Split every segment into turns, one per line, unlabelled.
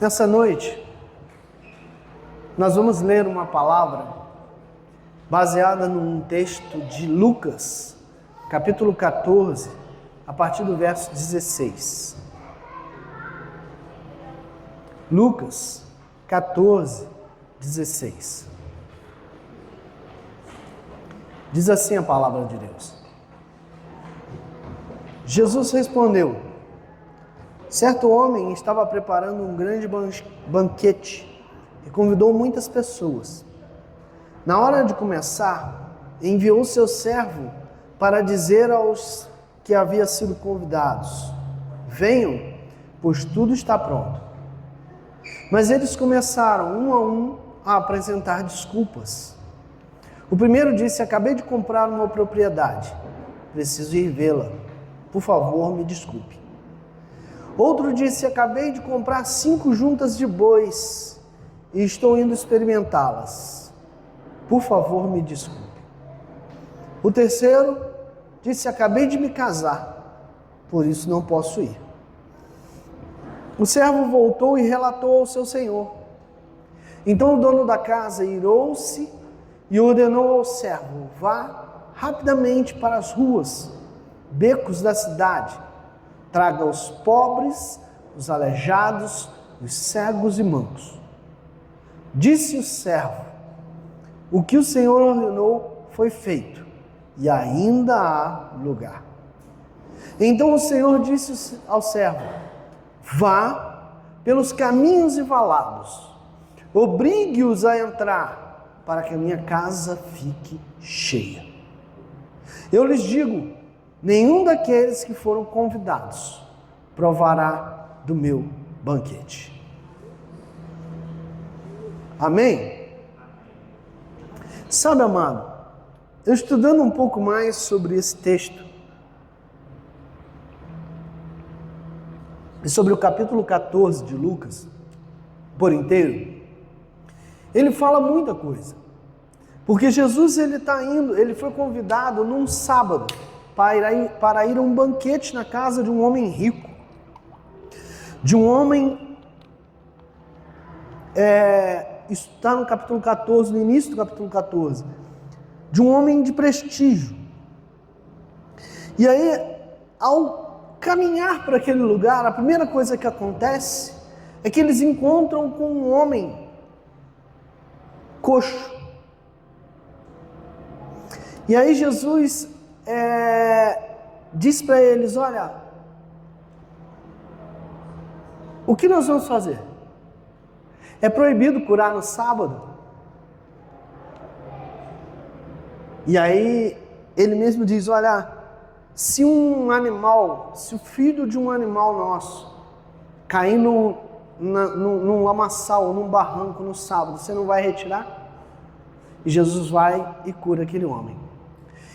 Nessa noite, nós vamos ler uma palavra baseada num texto de Lucas, capítulo 14, a partir do verso 16. Lucas 14, 16. Diz assim a palavra de Deus. Jesus respondeu: certo homem estava preparando um grande banquete e convidou muitas pessoas. Na hora de começar, enviou seu servo para dizer aos que haviam sido convidados: venham, pois tudo está pronto. Mas eles começaram, um a um, a apresentar desculpas. O primeiro disse: acabei de comprar uma propriedade, preciso ir vê-la. Por favor, me desculpe. Outro disse: acabei de comprar 5 juntas de bois e estou indo experimentá-las. Por favor, me desculpe. O terceiro disse: acabei de me casar, por isso não posso ir. O servo voltou e relatou ao seu senhor. Então o dono da casa irou-se e ordenou ao servo: vá rapidamente para as ruas, becos da cidade, traga os pobres, os aleijados, os cegos e mancos. Disse o servo: o que o Senhor ordenou foi feito, e ainda há lugar. Então o Senhor disse ao servo: vá pelos caminhos e valados, obrigue-os a entrar, para que a minha casa fique cheia. Eu lhes digo: nenhum daqueles que foram convidados provará do meu banquete. Amém? Sabe, amado, eu estudando um pouco mais sobre esse texto, e sobre o capítulo 14 de Lucas, por inteiro, ele fala muita coisa. Porque Jesus, ele foi convidado num sábado, para ir a um banquete na casa de um homem rico, de um homem, está no capítulo 14, no início do capítulo 14, de um homem de prestígio. E aí, ao caminhar para aquele lugar, a primeira coisa que acontece é que eles encontram com um homem coxo. E aí Jesus diz para eles: olha, o que nós vamos fazer? É proibido curar no sábado? E aí ele mesmo diz: olha, se o filho de um animal nosso cair num lamaçal, num barranco no sábado, você não vai retirar? E Jesus vai e cura aquele homem.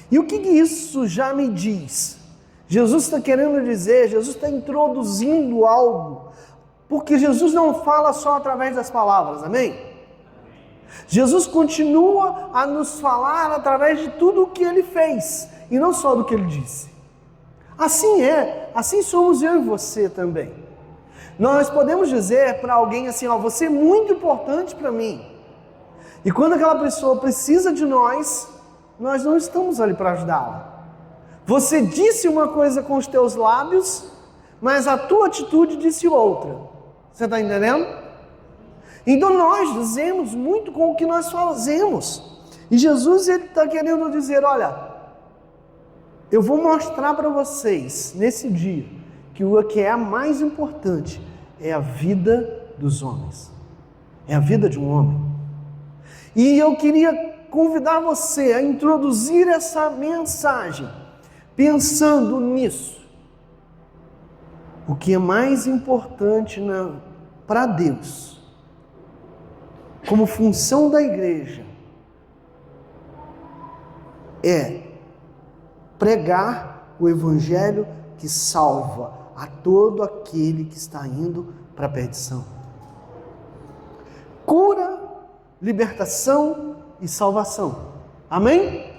E o que isso já me diz? Jesus está querendo dizer, Jesus está introduzindo algo, porque Jesus não fala só através das palavras, amém? Jesus continua a nos falar através de tudo o que Ele fez, e não só do que Ele disse. Assim somos eu e você também. Nós podemos dizer para alguém assim: ó, você é muito importante para mim. E quando aquela pessoa precisa de nós não estamos ali para ajudá-la. Você disse uma coisa com os teus lábios, mas a tua atitude disse outra. Você está entendendo? Então nós dizemos muito com o que nós fazemos. E Jesus, ele está querendo dizer: olha, eu vou mostrar para vocês nesse dia que o que é mais importante é a vida dos homens. É a vida de um homem. E eu queria convidar você a introduzir essa mensagem pensando nisso. O que é mais importante para Deus, como função da igreja, é pregar o evangelho que salva a todo aquele que está indo para a perdição. Cura, libertação e salvação. Amém?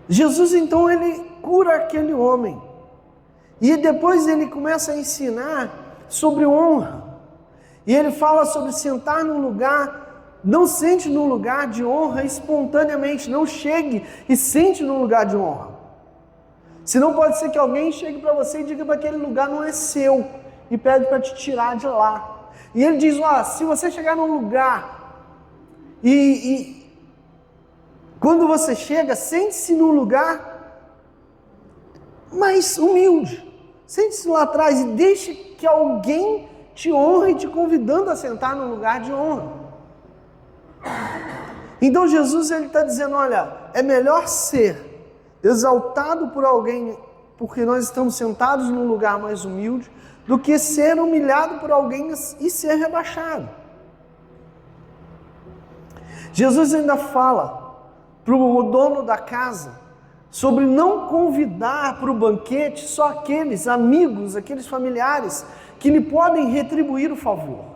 Jesus, ele cura aquele homem. E depois ele começa a ensinar sobre honra. E ele fala sobre sentar num lugar, não sente num lugar de honra espontaneamente, não chegue e sente num lugar de honra. Senão pode ser que alguém chegue para você e diga que aquele lugar não é seu e pede para te tirar de lá. E ele diz, se você chegar num lugar e quando você chega, sente-se num lugar mais humilde. Sente-se lá atrás e deixe que alguém te honre, te convidando a sentar num lugar de honra. Então Jesus está dizendo, olha, é melhor ser exaltado por alguém porque nós estamos sentados num lugar mais humilde, do que ser humilhado por alguém e ser rebaixado. Jesus ainda fala para o dono da casa sobre não convidar para o banquete só aqueles amigos, aqueles familiares que lhe podem retribuir o favor.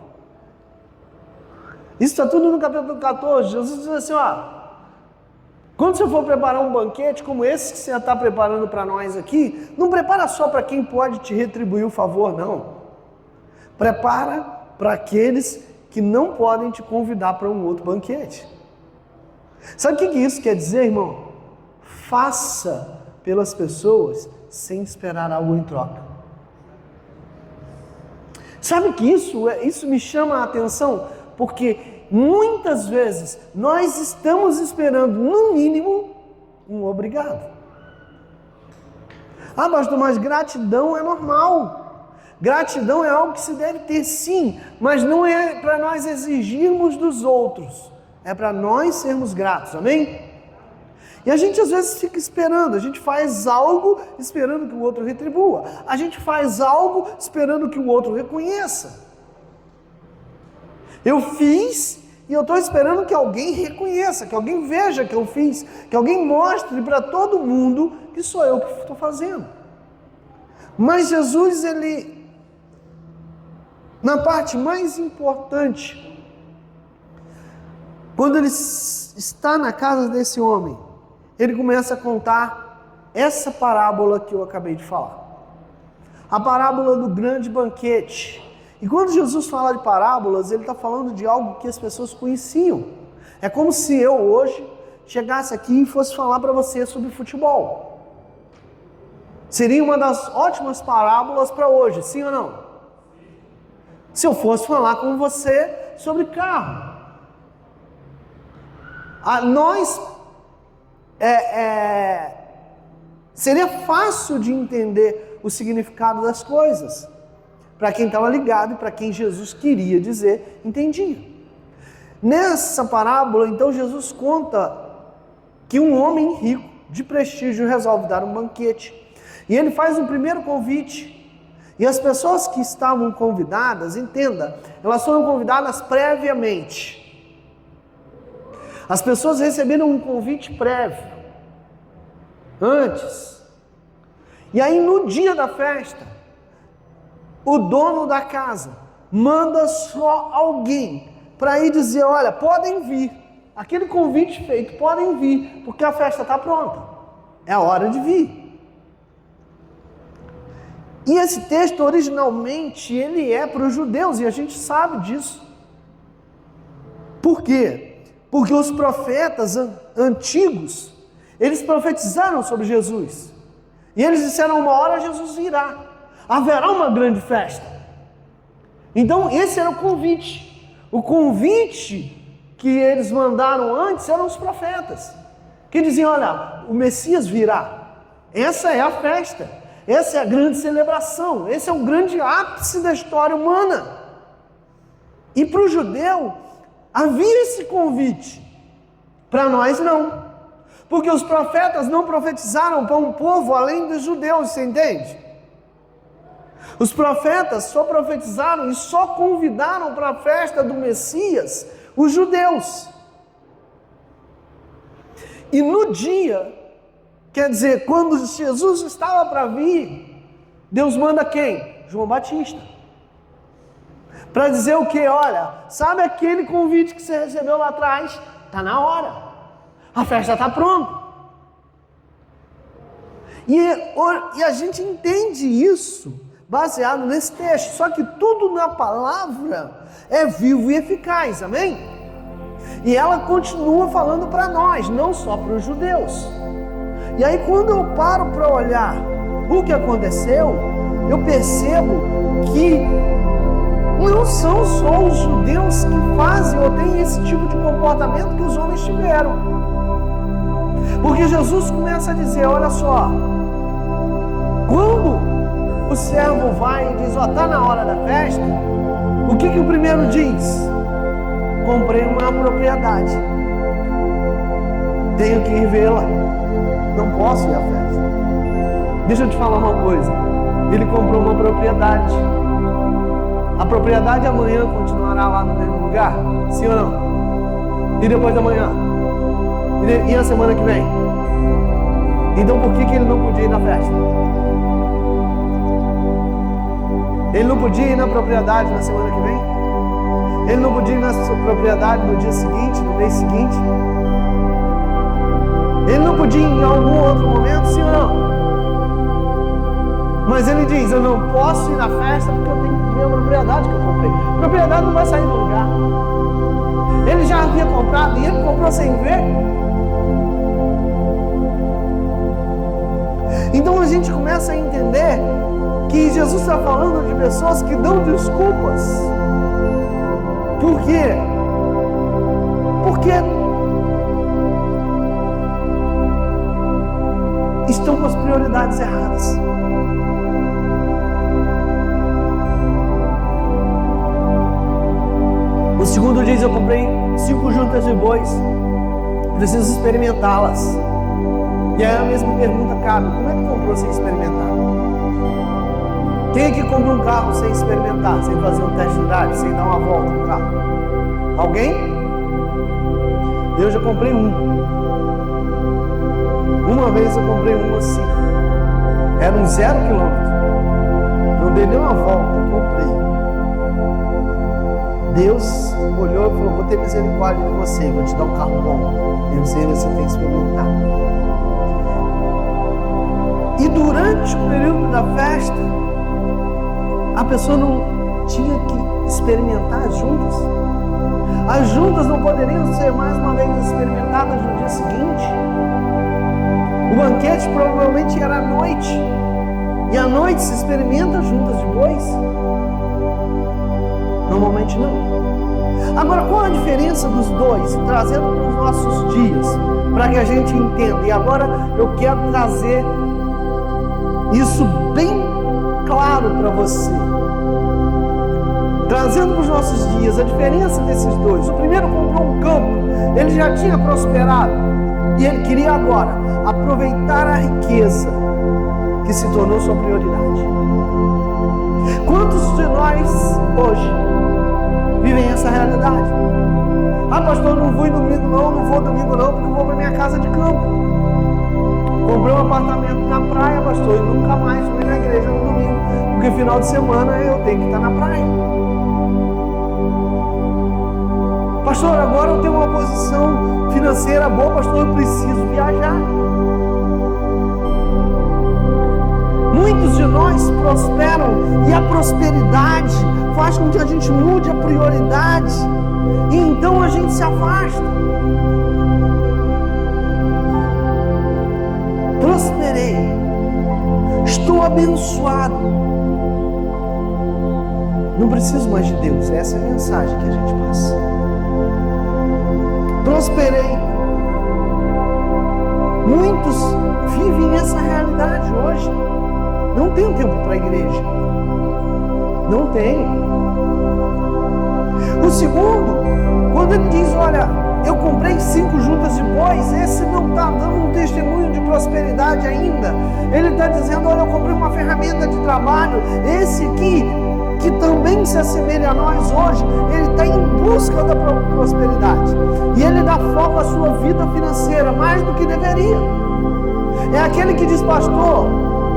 Isso está tudo no capítulo 14. Jesus diz assim, quando você for preparar um banquete como esse que você está preparando para nós aqui, não prepara só para quem pode te retribuir o favor, não. Prepara para aqueles que não podem te convidar para um outro banquete. Sabe o que isso quer dizer, irmão? Faça pelas pessoas sem esperar algo em troca. Sabe que isso me chama a atenção? Porque muitas vezes nós estamos esperando, no mínimo, um obrigado. Pastor, mas gratidão é normal. Gratidão é algo que se deve ter, sim, mas não é para nós exigirmos dos outros. É para nós sermos gratos, amém? E a gente às vezes fica esperando, a gente faz algo esperando que o outro retribua. A gente faz algo esperando que o outro reconheça. Eu fiz e eu estou esperando que alguém reconheça, que alguém veja que eu fiz, que alguém mostre para todo mundo que sou eu que estou fazendo. Mas Jesus, na parte mais importante, quando ele está na casa desse homem, ele começa a contar essa parábola que eu acabei de falar. A parábola do grande banquete. E quando Jesus fala de parábolas, ele está falando de algo que as pessoas conheciam. É como se eu hoje chegasse aqui e fosse falar para você sobre futebol. Seria uma das ótimas parábolas para hoje, sim ou não? Se eu fosse falar com você sobre carro. Seria fácil de entender o significado das coisas. Para quem estava ligado e para quem Jesus queria dizer, entendia. Nessa parábola, então, Jesus conta que um homem rico, de prestígio, resolve dar um banquete. E ele faz um primeiro convite. E as pessoas que estavam convidadas, entenda, elas foram convidadas previamente. As pessoas receberam um convite prévio, antes. E aí no dia da festa, o dono da casa manda só alguém para ir dizer, olha, podem vir. Aquele convite feito, podem vir, porque a festa está pronta. É a hora de vir. E esse texto, originalmente, ele é para os judeus, e a gente sabe disso. Por quê? Porque os profetas antigos, eles profetizaram sobre Jesus. E eles disseram, uma hora Jesus virá. Haverá uma grande festa. Então, esse era o convite. O convite que eles mandaram antes eram os profetas. Que diziam, olha, o Messias virá. Essa é a festa. Essa é a grande celebração. Esse é o grande ápice da história humana. E para o judeu, havia esse convite. Para nós, não. Porque os profetas não profetizaram para um povo além dos judeus, você entende? Os profetas só profetizaram e só convidaram para a festa do Messias os judeus. E no dia, quer dizer, quando Jesus estava para vir, Deus manda quem? João Batista. Para dizer o quê? Olha, sabe aquele convite que você recebeu lá atrás? Está na hora. A festa está pronta. E a gente entende isso baseado nesse texto. Só que tudo na palavra é vivo e eficaz, amém? E ela continua falando para nós, não só para os judeus. E aí quando eu paro para olhar o que aconteceu, eu percebo que não são só os judeus que fazem ou têm esse tipo de comportamento que os homens tiveram. Porque Jesus começa a dizer, olha só, quando o servo vai e diz, ó, está na hora da festa, o que o primeiro diz? Comprei uma propriedade, tenho que ir vê-la, não posso ir à festa. Deixa eu te falar uma coisa, ele comprou uma propriedade, a propriedade amanhã continuará lá no mesmo lugar? Sim ou não? E depois da manhã? E a semana que vem? Então por que ele não podia ir na festa? Ele não podia ir na propriedade na semana que vem? Ele não podia ir na sua propriedade no dia seguinte, no mês seguinte? Ele não podia ir em algum outro momento, sim ou não? Mas ele diz, eu não posso ir na festa porque eu tenho que ver a propriedade que eu comprei. A propriedade não vai sair do lugar. Ele já havia comprado e ele comprou sem ver. Então a gente começa a entender que Jesus está falando de pessoas que dão desculpas. Por quê? Porque estão com as prioridades erradas. O segundo diz, eu comprei 5 juntas de bois, preciso experimentá-las. E aí a mesma pergunta cabe, como é que comprou sem experimentar? Quem é que compra um carro sem experimentar, sem fazer um test drive, sem dar uma volta no carro? Alguém? Eu já comprei um. Uma vez eu comprei um assim. Era um 0 km. Não dei nem uma volta, eu comprei. Deus olhou e falou, vou ter misericórdia de você, vou te dar um carro bom. Eu sei, você tem que experimentar. E durante o período da festa, a pessoa não tinha que experimentar as juntas. As juntas não poderiam ser mais uma vez experimentadas no dia seguinte. O banquete provavelmente era à noite. E à noite se experimenta juntas de bois? Normalmente não. Agora, qual a diferença dos dois? Trazendo para os nossos dias, para que a gente entenda. E agora eu quero trazer isso bem claro para você. Trazendo para os nossos dias a diferença desses dois. O primeiro comprou um campo, ele já tinha prosperado e ele queria agora aproveitar a riqueza que se tornou sua prioridade. Quantos de nós hoje vivem essa realidade? Ah, pastor, não vou domingo não vou domingo não, porque eu vou para minha casa de campo. Comprei um apartamento na praia, pastor, e nunca mais fui na igreja no domingo, porque final de semana eu tenho que estar na praia. Pastor, agora eu tenho uma posição financeira boa, pastor, eu preciso viajar. Muitos de nós prosperam e a prosperidade faz com que a gente mude a prioridade e então a gente se afasta. Prosperei, estou abençoado, não preciso mais de Deus. Essa é a mensagem que a gente passa. Prosperei. Muitos vivem essa realidade hoje. Não tem tempo para a igreja. Não tem. O segundo, quando ele diz, olha, eu comprei 5 juntas de bois, esse não está dando um testemunho de prosperidade ainda. Ele está dizendo, olha, eu comprei uma ferramenta de trabalho. Esse aqui, que também se assemelha a nós hoje, ele está em busca da prosperidade. E ele dá foco à sua vida financeira, mais do que deveria. É aquele que diz, pastor,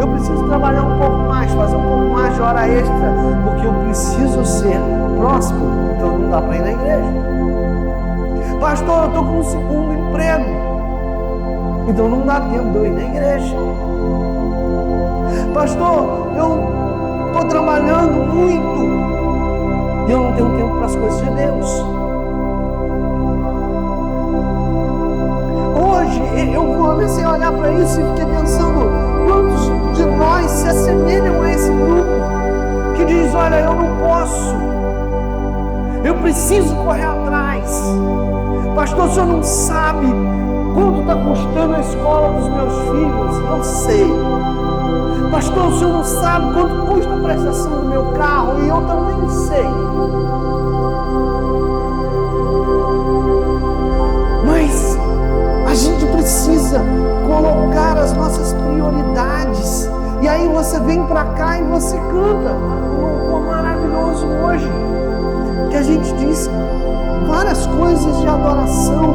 eu preciso trabalhar um pouco mais, fazer um pouco mais de hora extra, porque eu preciso ser próspero, então não dá para ir na igreja. Pastor, eu estou com um segundo emprego, então não dá tempo de eu ir na igreja. Pastor, estou trabalhando muito e eu não tenho tempo para as coisas de Deus. Hoje eu comecei a olhar para isso e fiquei pensando, quantos de nós se assemelham a esse grupo que diz, olha, eu não posso, eu preciso correr atrás. Pastor, o senhor não sabe quanto está custando a escola dos meus filhos? Eu sei. Pastor, o senhor não sabe quanto custa a prestação do meu carro? E eu também sei. Mas a gente precisa colocar as nossas prioridades. E aí você vem para cá e você canta um louvor maravilhoso hoje, que a gente diz várias coisas de adoração,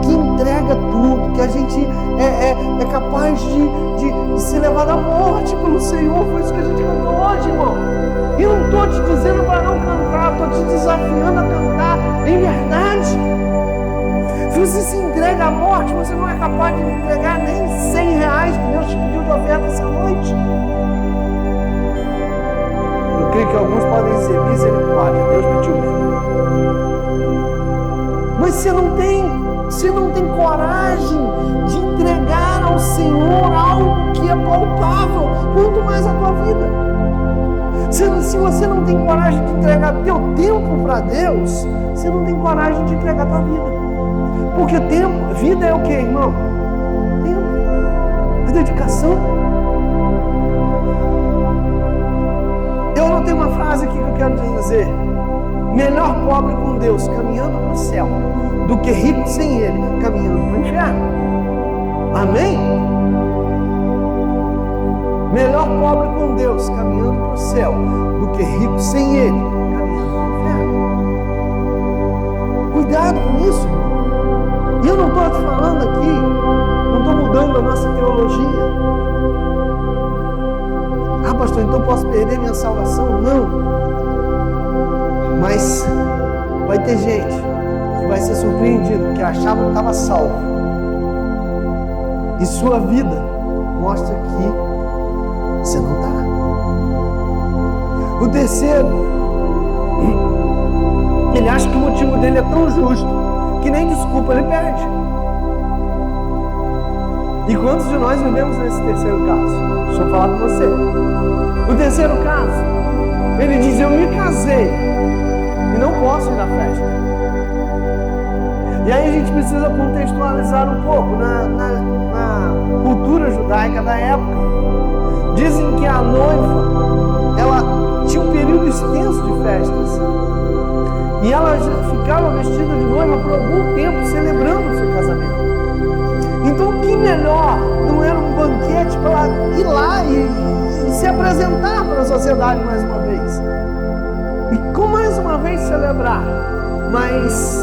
que entrega tudo, que a gente é capaz de se levar da morte pelo Senhor. Foi isso que a gente cantou hoje, irmão. E eu não estou te dizendo para não cantar, estou te desafiando a cantar em verdade. Se você se entrega à morte, você não é capaz de entregar nem R$100 que Deus te pediu de oferta essa noite. Eu creio que alguns podem dizer, misericórdia, Deus pediu mesmo. Mas você não tem coragem de entregar ao Senhor algo que é palpável, quanto mais a tua vida. Se você não tem coragem de entregar teu tempo para Deus, você não tem coragem de entregar tua vida. Porque vida é o que, irmão? Tempo, é dedicação. Eu anotei uma frase aqui que eu quero te dizer. Melhor pobre com Deus caminhando para o céu do que rico sem Ele caminhando para o inferno. Amém? Melhor pobre com Deus caminhando para o céu do que rico sem Ele caminhando para o inferno. Cuidado com isso, irmão. E eu não estou te falando aqui, não estou mudando a nossa teologia. Ah, pastor, então posso perder minha salvação? Não. Mas vai ter gente que vai ser surpreendido, que achava que estava salvo. E sua vida mostra que você não está. O terceiro, ele acha que o motivo dele é tão justo que nem desculpa ele pede. E quantos de nós vivemos nesse terceiro caso? Deixa eu falar com você. O terceiro caso, ele diz, eu me casei e não posso ir na festa. E aí a gente precisa contextualizar um pouco na cultura judaica da época. Dizem que a noiva, ela tinha um período extenso de festas. E ela ficava vestida de noiva por algum tempo, celebrando o seu casamento. Então, o que melhor não era um banquete para ir lá e se apresentar para a sociedade mais uma vez? E com mais uma vez celebrar. Mas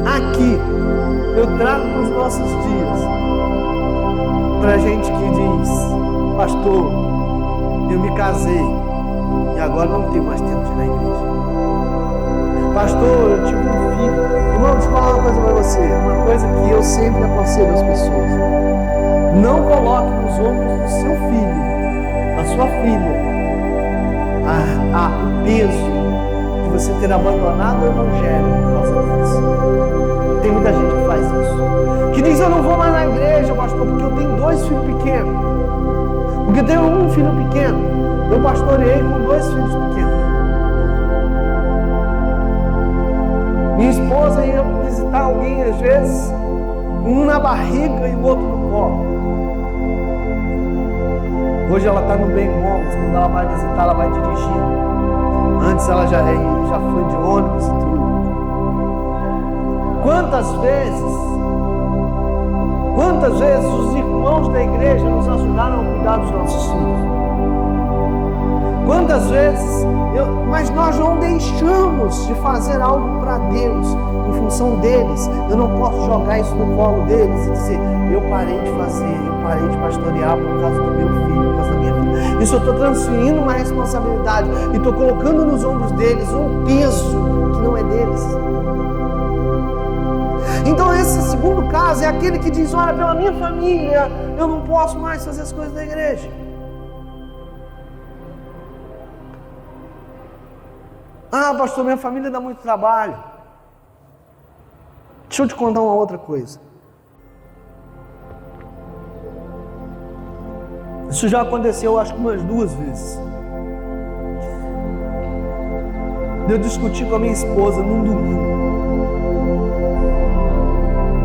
aqui, eu trago para os nossos dias, para gente que diz, pastor, eu me casei e agora não tenho mais tempo de ir na igreja. Pastor, eu tive um filho. Irmão, deixa eu falar uma coisa para você. Uma coisa que eu sempre aconselho às pessoas. Não coloque nos ombros do seu filho, da sua filha, o peso de você ter abandonado o evangelho por causa disso. Tem muita gente que faz isso. Que diz, eu não vou mais na igreja, pastor, porque eu tenho 2 filhos pequenos. Porque eu tenho um filho pequeno. Eu pastoreei com 2 filhos pequenos. Minha esposa ia visitar alguém, às vezes, um na barriga e o outro no colo. Hoje ela está no bem Gomes, quando ela vai visitar, ela vai dirigindo. Antes ela já foi de ônibus e tudo. Quantas vezes os irmãos da igreja nos ajudaram a cuidar dos nossos filhos? Quantas vezes, mas nós não deixamos de fazer algo para Deus, em função deles. Eu não posso jogar isso no colo deles e dizer, eu parei de fazer, eu parei de pastorear por causa do meu filho, por causa da minha vida. Isso eu estou transferindo uma responsabilidade e estou colocando nos ombros deles um peso que não é deles. Então esse segundo caso é aquele que diz, olha, pela minha família, eu não posso mais fazer as coisas da igreja. Ah, pastor, minha família dá muito trabalho. Deixa eu te contar uma outra coisa. Isso já aconteceu, acho que umas 2 vezes. Eu discuti com a minha esposa num domingo.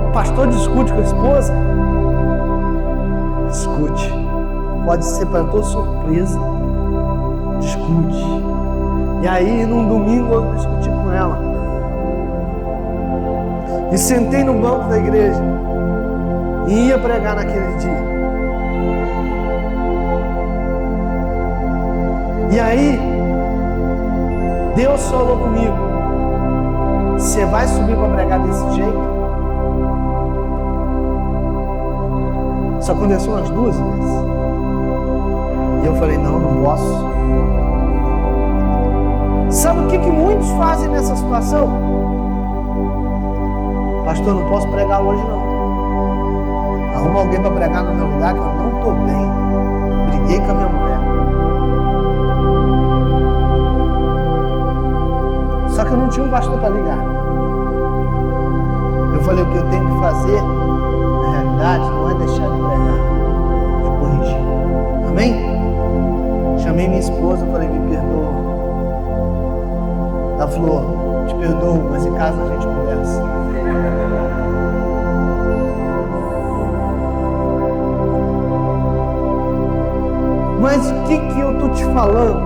O pastor discute com a esposa? Discute. Pode ser para tua surpresa. Discute. E aí, num domingo, eu discuti com ela. E sentei no banco da igreja. E ia pregar naquele dia. E aí, Deus falou comigo: você vai subir para pregar desse jeito? Isso aconteceu umas 2 vezes. E eu falei: não posso. Sabe o que muitos fazem nessa situação? Pastor, não posso pregar hoje não. Arruma alguém para pregar no meu lugar que eu não estou bem. Briguei com a minha mulher. Só que eu não tinha um pastor para ligar. Eu falei: o que eu tenho que fazer, na realidade, não é deixar de pregar, é corrigir. Amém? Chamei minha esposa e falei: me perdoa. Ela falou: te perdoo, mas em casa a gente conversa. Mas o que eu estou te falando?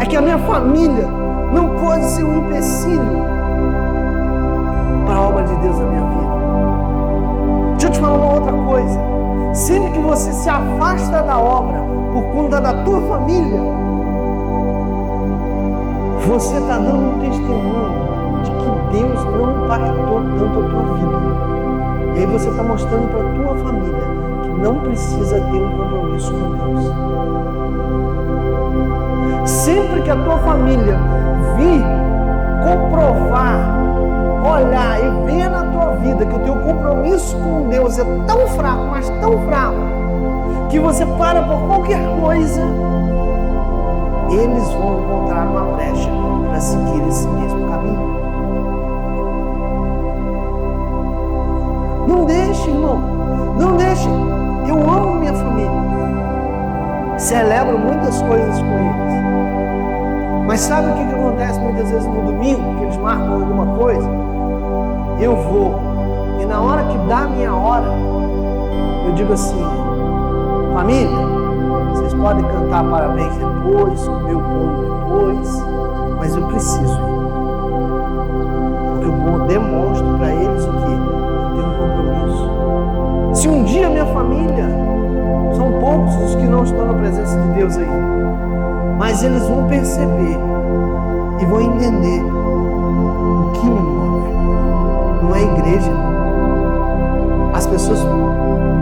É que a minha família não pode ser um empecilho para a obra de Deus na minha vida. Deixa eu te falar uma outra coisa. Sempre que você se afasta da obra por conta da tua família, você está dando um testemunho de que Deus não impactou tanto a tua vida. E aí você está mostrando para a tua família que não precisa ter um compromisso com Deus. Sempre que a tua família vir comprovar, olhar e ver na tua vida que o teu compromisso com Deus é tão fraco, mas tão fraco, que você para por qualquer coisa, eles vão encontrar uma brecha para seguir esse mesmo caminho. Não deixe, irmão, não deixe. Eu amo minha família, celebro muitas coisas com eles. Mas sabe o que acontece muitas vezes no domingo, que eles marcam alguma coisa? Eu vou, e na hora que dá a minha hora, eu digo assim: família, vocês podem cantar parabéns depois, comer o bolo depois, mas eu preciso ir. Porque eu demonstro para eles o quê? Eu tenho um compromisso. Se um dia minha família, são poucos os que não estão na presença de Deus aí, mas eles vão perceber e vão entender o que me move. Não é a igreja. As pessoas,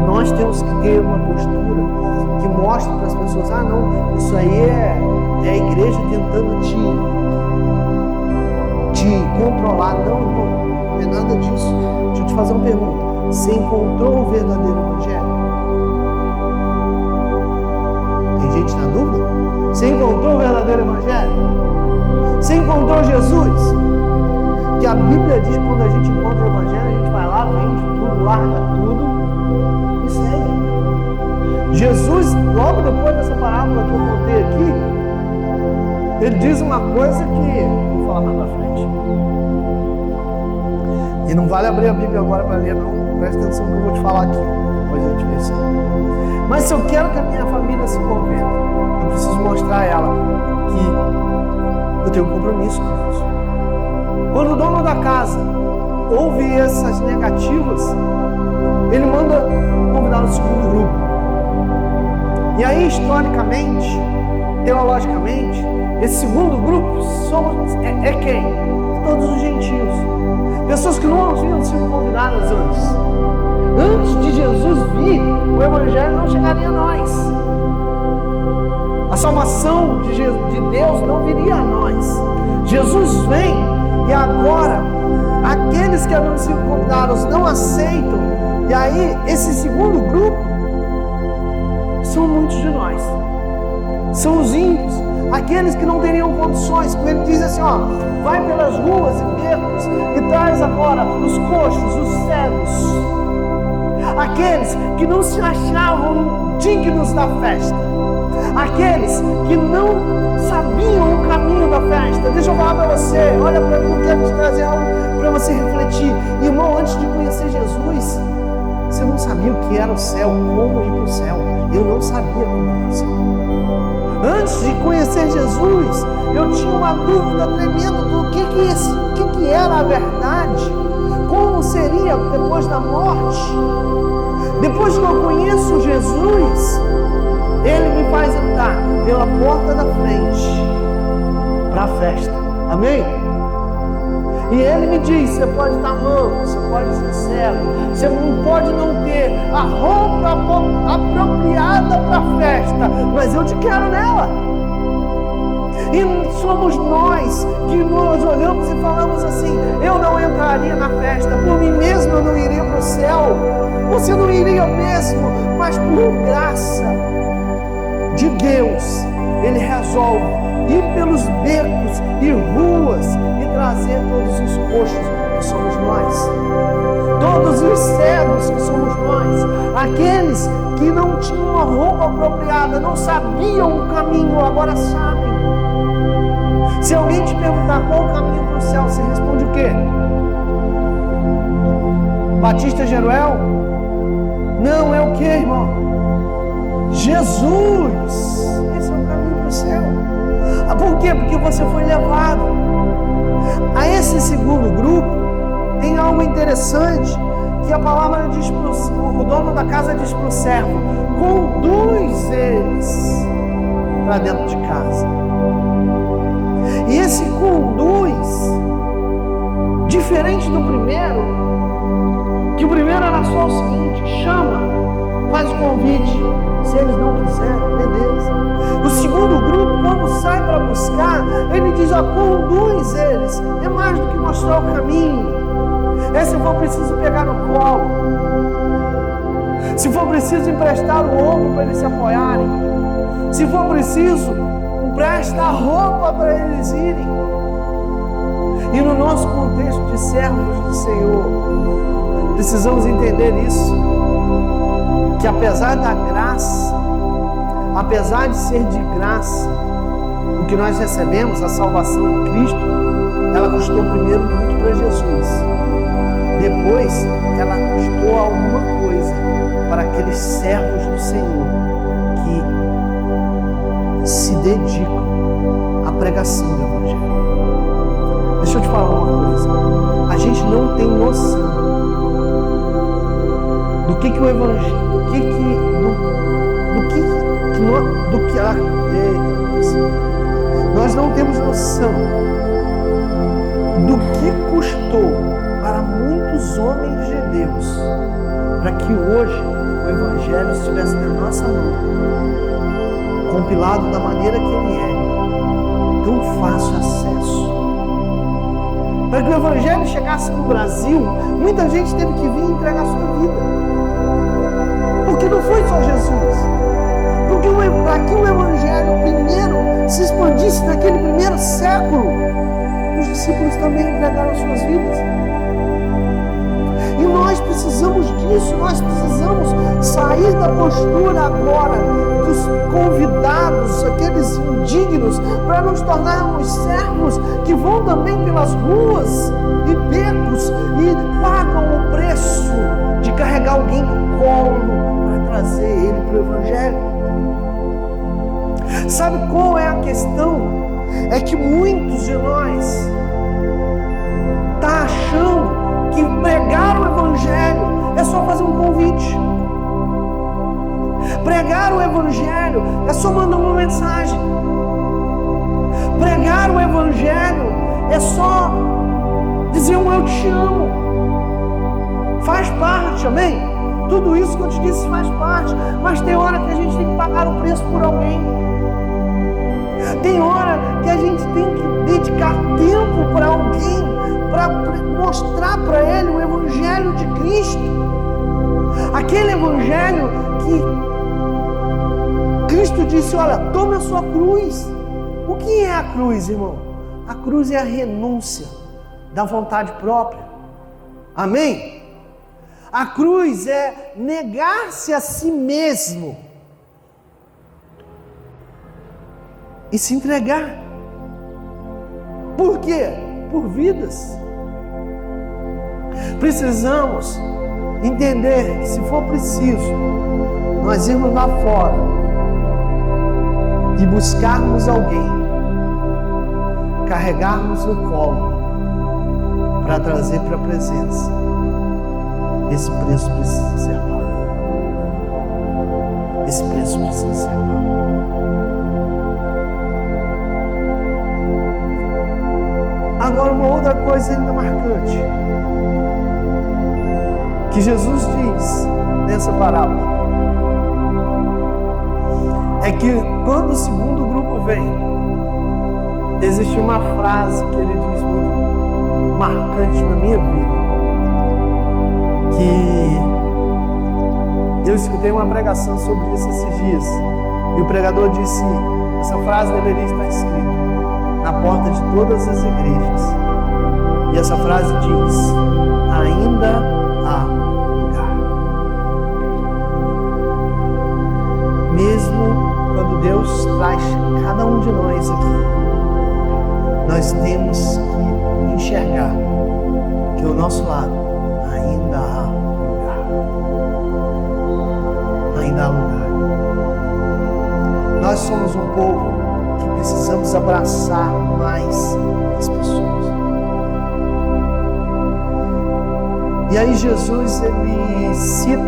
nós temos que ter uma postura que mostre para as pessoas: ah não, isso aí é a igreja tentando te controlar. Não, irmão, não é nada disso. Deixa eu te fazer uma pergunta: você encontrou o verdadeiro evangelho? Tem gente na dúvida? Você encontrou o verdadeiro evangelho? Você encontrou Jesus? Que a Bíblia diz que quando a gente encontra o evangelho, a gente vai lá, vende tudo, larga tudo e segue. Jesus, logo depois dessa parábola que eu contei aqui, ele diz uma coisa que vou falar mais pra frente. E não vale abrir a Bíblia agora para ler, não. Presta atenção no que eu vou te falar aqui. Depois a gente vê isso. Mas se eu quero que a minha família se converta, eu preciso mostrar a ela que eu tenho um compromisso com Deus. Quando o dono da casa ouve essas negativas, ele manda convidar o segundo grupo. E aí, historicamente, teologicamente, esse segundo grupo é quem? Todos os gentios. Pessoas que não haviam sido convidadas antes. Antes de Jesus vir, o evangelho não chegaria a nós. A salvação de Deus não viria a nós. Jesus vem e agora aqueles que haviam sido convidados não aceitam. E aí esse segundo grupo são muitos de nós. São os ímpios, aqueles que não teriam condições. Ele diz assim, ó, vai pelas ruas e becos e traz agora os coxos, os cegos, aqueles que não se achavam dignos da festa, aqueles que não sabiam o caminho da festa. Deixa eu falar para você, olha para mim, eu quero te trazer algo para você refletir. Irmão, antes de conhecer Jesus, você não sabia o que era o céu, como ir para o céu. Eu não sabia como ir para o céu. Antes de conhecer Jesus, eu tinha uma dúvida tremenda do que era a verdade, como seria depois da morte. Depois que eu conheço Jesus, Ele me faz entrar pela porta da frente para a festa. Amém? E Ele me diz, você pode estar manco, você pode ser cego, você não pode não ter a roupa apropriada para a festa, mas eu te quero nela. E somos nós que nós olhamos e falamos assim, eu não entraria na festa, por mim mesmo eu não iria para o céu. Você não iria mesmo, mas por graça de Deus, Ele resolve ir pelos becos e ruas e trazer todos os coxos que somos nós, todos os cegos que somos nós, aqueles que não tinham uma roupa apropriada, não sabiam o caminho, agora sabem. Se alguém te perguntar qual o caminho para o céu, você responde o quê? Batista Jeruel? Não, é o quê, irmão? Jesus! Esse é o caminho para o céu. Por quê? Porque você foi levado. A esse segundo grupo, tem algo interessante, que a palavra diz o dono da casa diz para o servo, conduz eles para dentro de casa. E esse conduz, diferente do primeiro, que o primeiro era só o seguinte, chama, faz o convite, se eles não quiserem, beleza. O segundo grupo, quando sai para buscar, ele diz, ó, conduz eles, é mais do que mostrar o caminho, é se for preciso pegar no colo, se for preciso emprestar o ombro para eles se apoiarem, se for preciso emprestar roupa para eles irem. E no nosso contexto de servos do Senhor, precisamos entender isso, que apesar da graça, apesar de ser de graça, o que nós recebemos, a salvação em Cristo, ela custou primeiro muito para Jesus. Depois, ela custou alguma coisa para aqueles servos do Senhor que se dedicam à pregação do Evangelho. Deixa eu te falar uma coisa. A gente não tem noção do que o Evangelho, nós não temos noção do que custou para muitos homens de Deus para que hoje o Evangelho estivesse na nossa mão, compilado da maneira que ele é, tão fácil acesso. Para que o Evangelho chegasse no Brasil, muita gente teve que vir entregar sua vida, porque não foi só Jesus. Porque para que o Evangelho primeiro se expandisse naquele primeiro século, os discípulos também entregaram suas vidas. E nós precisamos disso, nós precisamos sair da postura agora dos convidados, aqueles indignos, para nos tornarmos servos que vão também pelas ruas e becos e pagam o preço de carregar alguém no colo para trazer ele para o Evangelho. Sabe qual é a questão? É que muitos de nós estão achando que pregar o Evangelho é só fazer um convite. Pregar o Evangelho é só mandar uma mensagem. Pregar o Evangelho é só dizer um eu te amo. Faz parte, amém? Tudo isso que eu te disse faz parte, mas tem hora que a gente tem que pagar o preço por alguém. Tem hora que a gente tem que dedicar tempo para alguém, para mostrar para ele o Evangelho de Cristo. Aquele Evangelho que Cristo disse, olha, tome a sua cruz O que é a cruz, irmão? A cruz é a renúncia da vontade própria. Amém? A cruz é negar-se a si mesmo e se entregar. Por quê? Por vidas. Precisamos entender que, se for preciso, nós irmos lá fora e buscarmos alguém, carregarmos no colo para trazer para a presença, esse preço precisa ser pago. Esse preço precisa ser pago. Agora, uma outra coisa ainda marcante que Jesus diz nessa parábola é que quando o segundo grupo vem, existe uma frase que ele diz muito marcante na minha vida, que eu escutei uma pregação sobre isso esses dias, e o pregador disse: essa frase deveria estar escrita na porta de todas as igrejas. E essa frase diz: ainda há lugar. Mesmo quando Deus traz cada um de nós aqui, nós temos que enxergar que ao nosso lado ainda há lugar. Ainda há lugar. Nós somos um povo que precisamos abraçar mais as pessoas. E aí Jesus, ele cita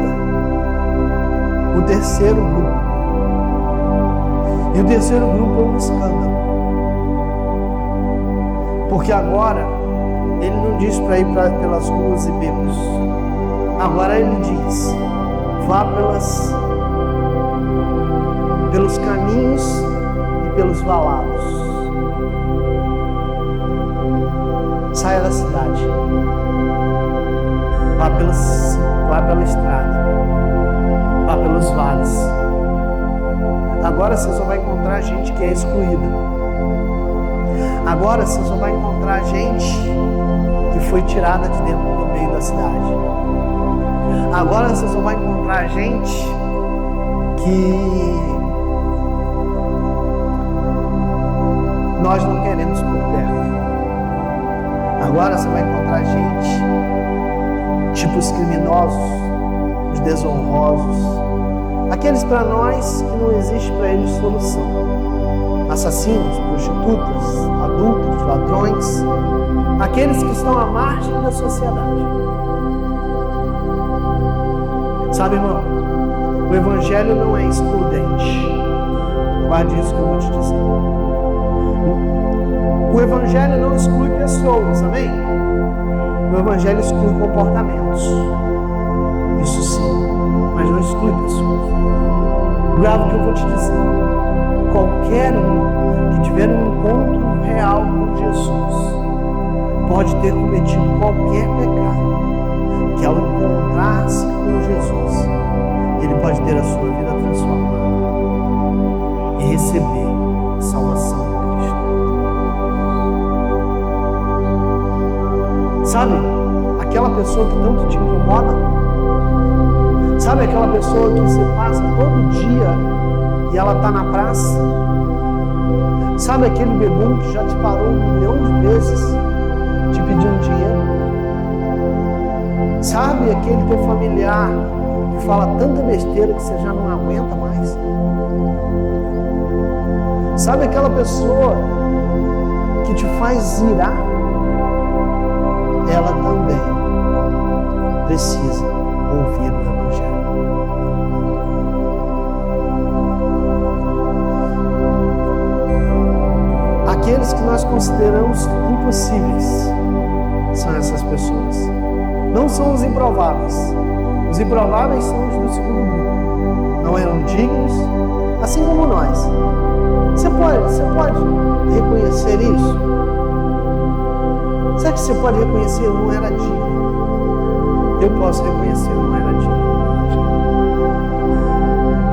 o terceiro grupo. E o terceiro grupo é um escândalo. Porque agora, ele não diz para ir pelas ruas e becos. Agora ele diz: vá pelos caminhos e pelos valados. Saia da cidade. Vá pela estrada. Vá pelos vales. Agora você só vai encontrar gente que é excluída. Agora você só vai encontrar gente que foi tirada de dentro do meio da cidade. Agora você só vai encontrar gente que nós não queremos por perto. Agora você vai encontrar gente tipo os criminosos, os desonrosos, aqueles para nós que não existe para eles solução. Assassinos, prostitutas, adultos, ladrões, aqueles que estão à margem da sociedade. Sabe, irmão, o Evangelho não é excludente. Guarde isso que eu vou te dizer. O Evangelho não exclui pessoas, amém? O Evangelho exclui comportamentos. Isso sim, mas não exclui pessoas. Grave o que eu vou te dizer. Qualquer um que tiver um encontro real com Jesus pode ter cometido qualquer pecado, que ao encontrar-se com Jesus, ele pode ter a sua vida transformada e receber salvação em Cristo. Sabe, aquela pessoa que tanto te incomoda? Sabe aquela pessoa que você passa todo dia e ela está na praça? Sabe aquele bebum que já te parou 1 milhão de vezes te pedindo dinheiro? Sabe aquele teu familiar que fala tanta besteira que você já não aguenta mais? Sabe aquela pessoa que te faz irar? Ela também precisa ouvir o Evangelho. Aqueles que nós consideramos impossíveis são essas pessoas. Não são os improváveis. Os improváveis são os do segundo grupo. Não eram dignos, assim como nós. Você pode reconhecer isso? Será que você pode reconhecer? Eu não era digno. Eu posso reconhecer, eu não era digno do Evangelho.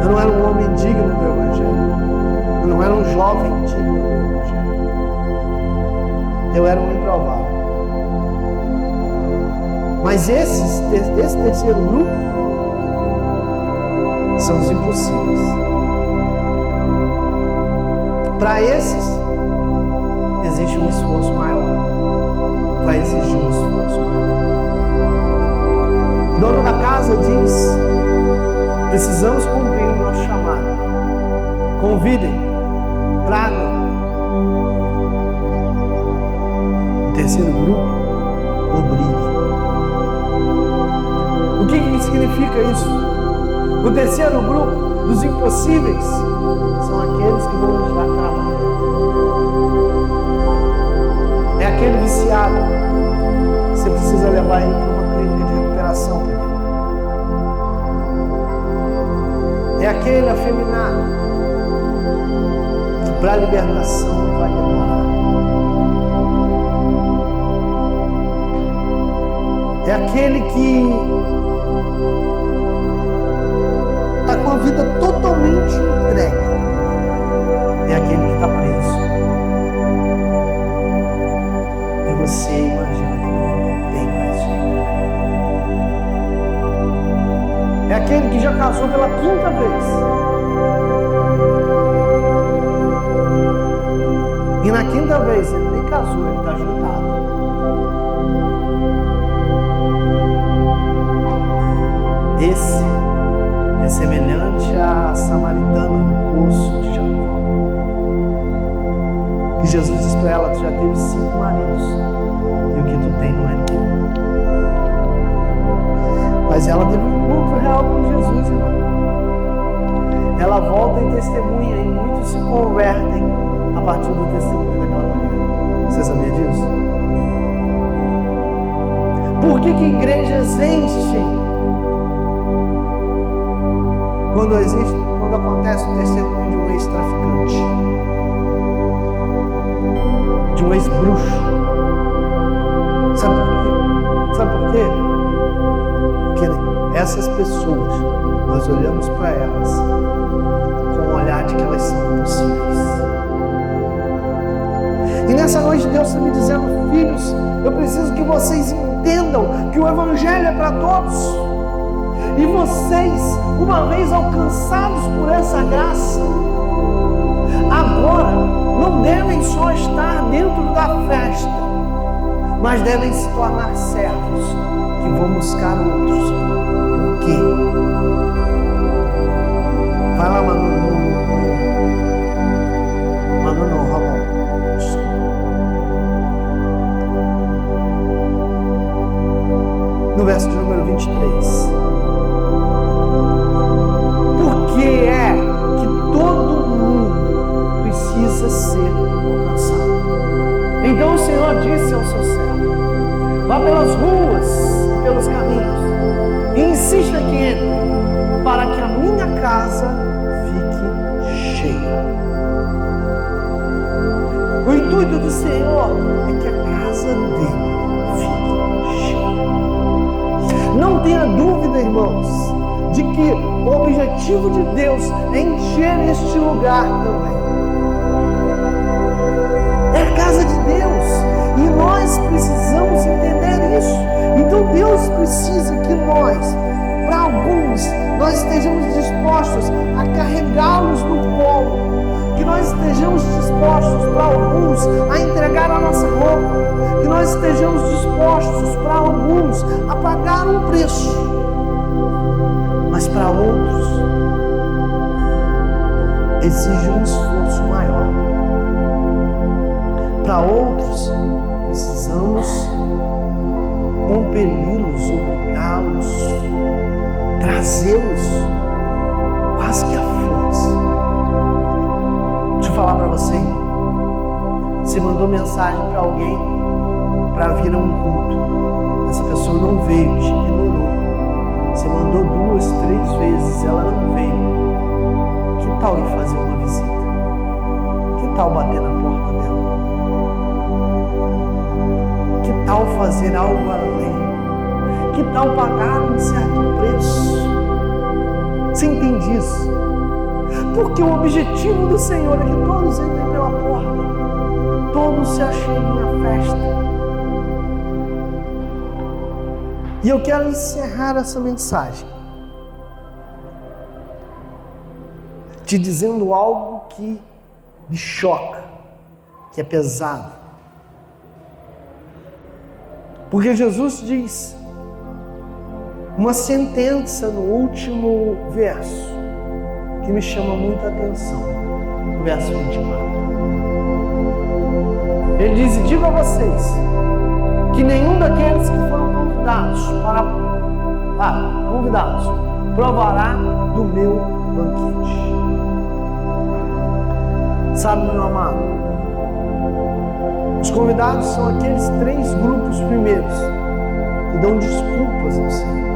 Eu não era um homem digno do Evangelho. Eu não era um jovem digno do Evangelho. Eu era um improvável. Mas esse terceiro grupo são os impossíveis. Para esses, existe um esforço maior. Vai exigir um esforço maior. O dono da casa diz: precisamos cumprir o nosso chamado. Convidem, tragam. O terceiro grupo, obrigue. O que significa isso? O terceiro grupo dos impossíveis são aqueles que vão nos dar trabalho. É aquele viciado. Você precisa levar ele para uma clínica de recuperação primeiro. É aquele afeminado que para a libertação vai demorar. É aquele que está com a vida totalmente entregue. É aquele que está preso. E você imagina que não tem mais jeito. É aquele que já casou pela quinta vez. E na quinta vez ele nem casou, ele está juntado. Esse é semelhante à samaritana no poço de Jacó. Que Jesus diz para ela: tu já teve 5 maridos e o que tu tem não é teu. Mas ela teve um encontro real com Jesus, irmão. Ela volta e testemunha, e muitos se convertem a partir do testemunho daquela mulher. Você sabia disso? Por que igrejas enchem quando acontece o testemunho de um ex-traficante, de um ex-bruxo? Sabe por quê? Sabe por quê? Porque essas pessoas, nós olhamos para elas com o olhar de que elas são impossíveis. E nessa noite Deus está me dizendo: filhos, eu preciso que vocês entendam que o Evangelho é para todos. E vocês, uma vez alcançados por essa graça, agora não devem só estar dentro da festa, mas devem se tornar servos que vão buscar outros. Por quê? Vai lá, Manu. Manu não, Ramon. No verso de número 23. Porque é que todo mundo precisa ser alcançado. Então o Senhor disse ao seu servo: vá pelas ruas e pelos caminhos e insista que entre, para que a minha casa fique cheia. O intuito do Senhor é que a casa dele fique cheia. Não tenha dúvida, irmãos, de que o objetivo de Deus é encher este lugar também. É a casa de Deus e nós precisamos entender isso. Então Deus precisa que nós, para alguns, nós estejamos dispostos a carregá-los no colo, que nós estejamos dispostos para alguns a entregar a nossa roupa, que nós estejamos dispostos para alguns a pagar um preço. Mas para outros, exige um esforço maior. Para outros, precisamos compeli-los, obrigá-los, trazê-los quase que à força. Deixa eu falar para você. Você mandou mensagem para alguém para vir a um culto. Essa pessoa não veio, te ignorou. Você mandou 2, 3 vezes, ela não veio. Que tal ir fazer uma visita? Que tal bater na porta dela? Que tal fazer algo além? Que tal pagar um certo preço? Você entende isso? Porque o objetivo do Senhor é que todos entrem pela porta, todos se acheguem à festa. E eu quero encerrar essa mensagem te dizendo algo que me choca, que é pesado. Porque Jesus diz uma sentença no último verso que me chama muita atenção, no verso 24. Ele diz: e digo a vocês que nenhum daqueles que foram convidados provará do meu banquete. Sabe, meu amado, os convidados são aqueles 3 grupos primeiros que dão desculpas ao Senhor.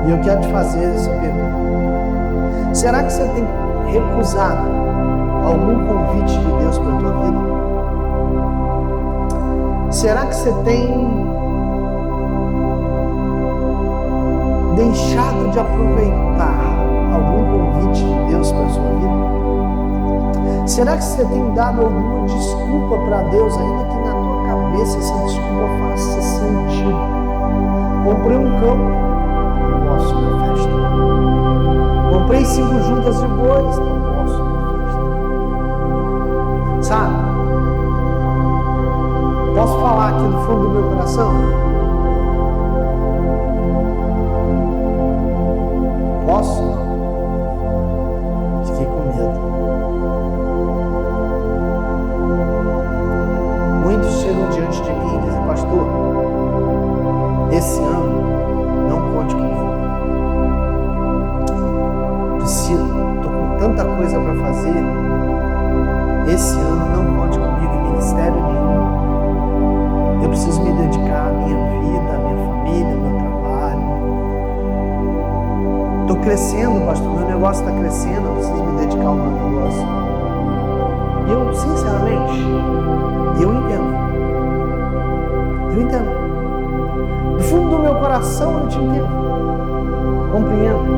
E eu quero te fazer essa pergunta: será que você tem recusado algum convite de Deus para a tua vida? Será que você tem deixado de aproveitar algum convite de Deus para a sua vida? Será que você tem dado alguma desculpa para Deus, ainda que na tua cabeça essa desculpa faça sentido? Comprei um campo, não posso ir na festa. Comprei 5 juntas de bois, não posso ir na festa. Sabe? Posso falar aqui do fundo do meu coração? Posso? Não. Fiquei com medo. Muitos chegam diante de mim e dizem: pastor, esse ano não conte comigo. Estou com tanta coisa para fazer. Esse ano não conte comigo em ministério nenhum. Eu preciso me dedicar à minha vida, à minha família, ao meu trabalho. Estou crescendo, pastor, meu negócio está crescendo, eu preciso me dedicar ao meu negócio. E eu, sinceramente, eu entendo. Do fundo do meu coração eu te entendo. Compreendo.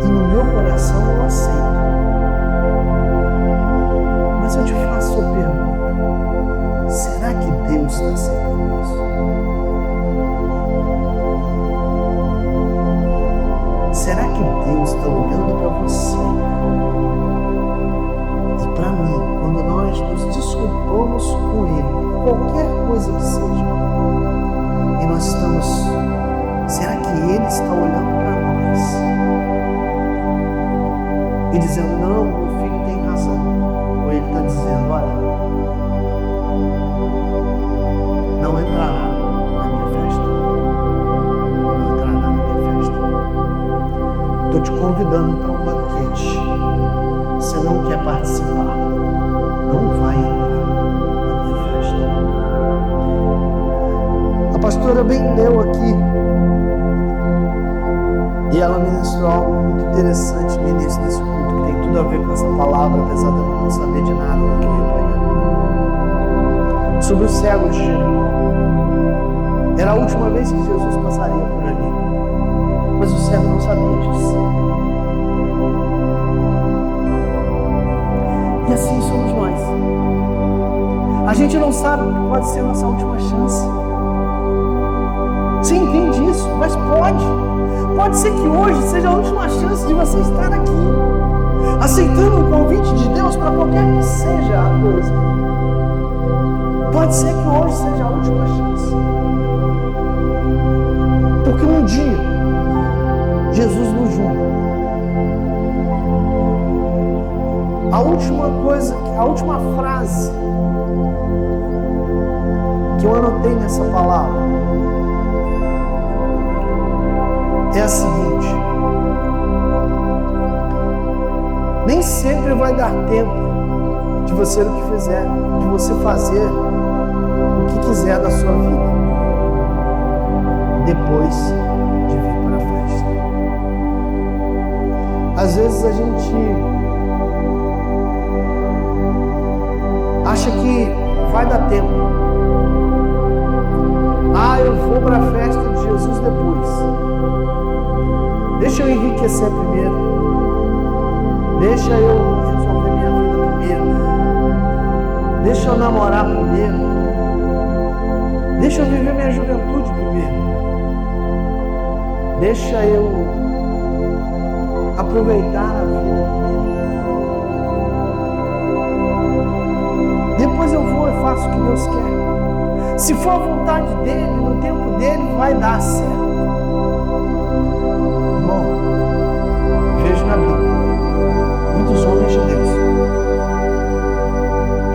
E no meu coração eu aceito. Mas eu te faço a pergunta: será que Deus está aceitando isso? Será que Deus está olhando para você e para mim, quando nós nos desculpamos com Ele, qualquer coisa que seja, e nós estamos, será que Ele está olhando para nós e dizendo: não, meu filho tem razão? Ou Ele está dizendo: olha, não entrará na minha festa. Não entrará na minha festa. Estou te convidando para um banquete. Você não quer participar? Não vai entrar na minha festa. A pastora bem leu aqui e ela ministrou algo muito interessante no início desse culto, que tem tudo a ver com essa palavra, apesar de eu não saber de nada do que eu ia pregar. Sobre o cego de Jericó. Era a última vez que Jesus passaria por ali, mas o cego não sabia disso. E assim somos nós. A gente não sabe que pode ser a nossa última chance. Você entende isso? Mas pode. Pode ser que hoje seja a última chance de você estar aqui, aceitando o convite de Deus para qualquer que seja a coisa. Pode ser que hoje seja a última chance. Porque um dia, Jesus nos junta. A última frase que eu anotei nessa palavra é a seguinte: nem sempre vai dar tempo de você fazer o que quiser da sua vida depois de vir para a festa. Às vezes a gente acha que vai dar tempo. Eu vou para a festa de Jesus depois. Deixa eu enriquecer primeiro. eu namorar primeiro. Deixa eu viver minha juventude primeiro. Deixa eu aproveitar a vida primeiro. Depois eu vou e faço o que Deus quer. Se for a vontade dele, no tempo dele, vai dar certo. Irmão, vejo na Bíblia muitos homens de Deus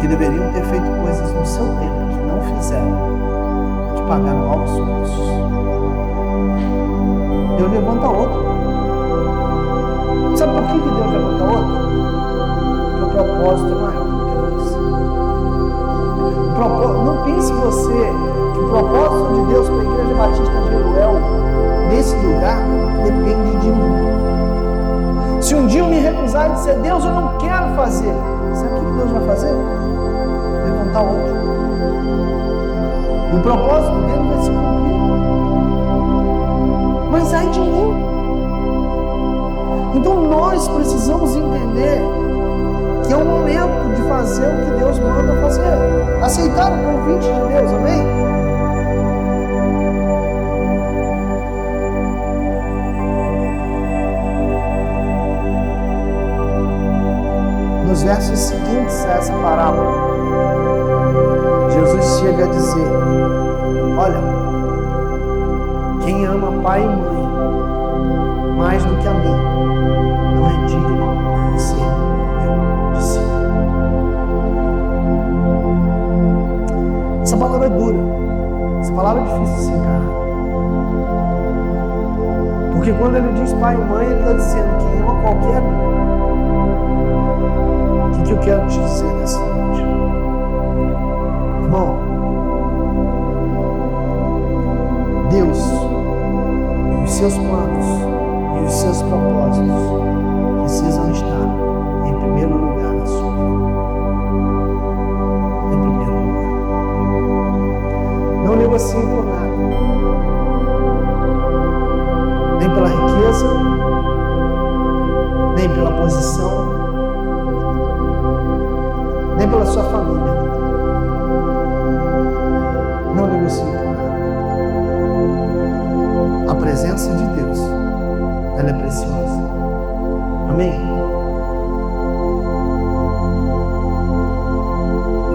que deveriam ter feito coisas no seu tempo que não fizeram, que pagaram altos preços. Deus levanta outro. Sabe por que Deus levanta outro? Porque o propósito é maior do que nós. Não pense você que o propósito de Deus para a Igreja Batista de Jeruel nesse lugar depende de mim. Se um dia eu me recusar e dizer, Deus, eu não quero fazer, sabe o que Deus vai fazer? Levantar outro. O propósito dele vai se cumprir. Mas ai de mim. Então nós precisamos entender que é o momento de fazer o que Deus manda fazer. Aceitar o convite de Deus, amém? Nos versos seguintes a essa parábola, Jesus chega a dizer, olha, quem ama pai e mãe mais do que a mim, não é digno de ser meu discípulo. Essa palavra é dura, essa palavra é difícil de se encarar. Porque quando ele diz pai e mãe, ele está dizendo que ama qualquer um. O que eu quero te dizer nessa noite? Irmão, Deus, os seus planos e os seus propósitos precisam estar em primeiro lugar na sua vida. Em primeiro lugar. Não negocie por nada. Nem pela riqueza, nem pela posição, nem pela sua família. Não negocie por nada. A presença de Deus, ela é preciosa.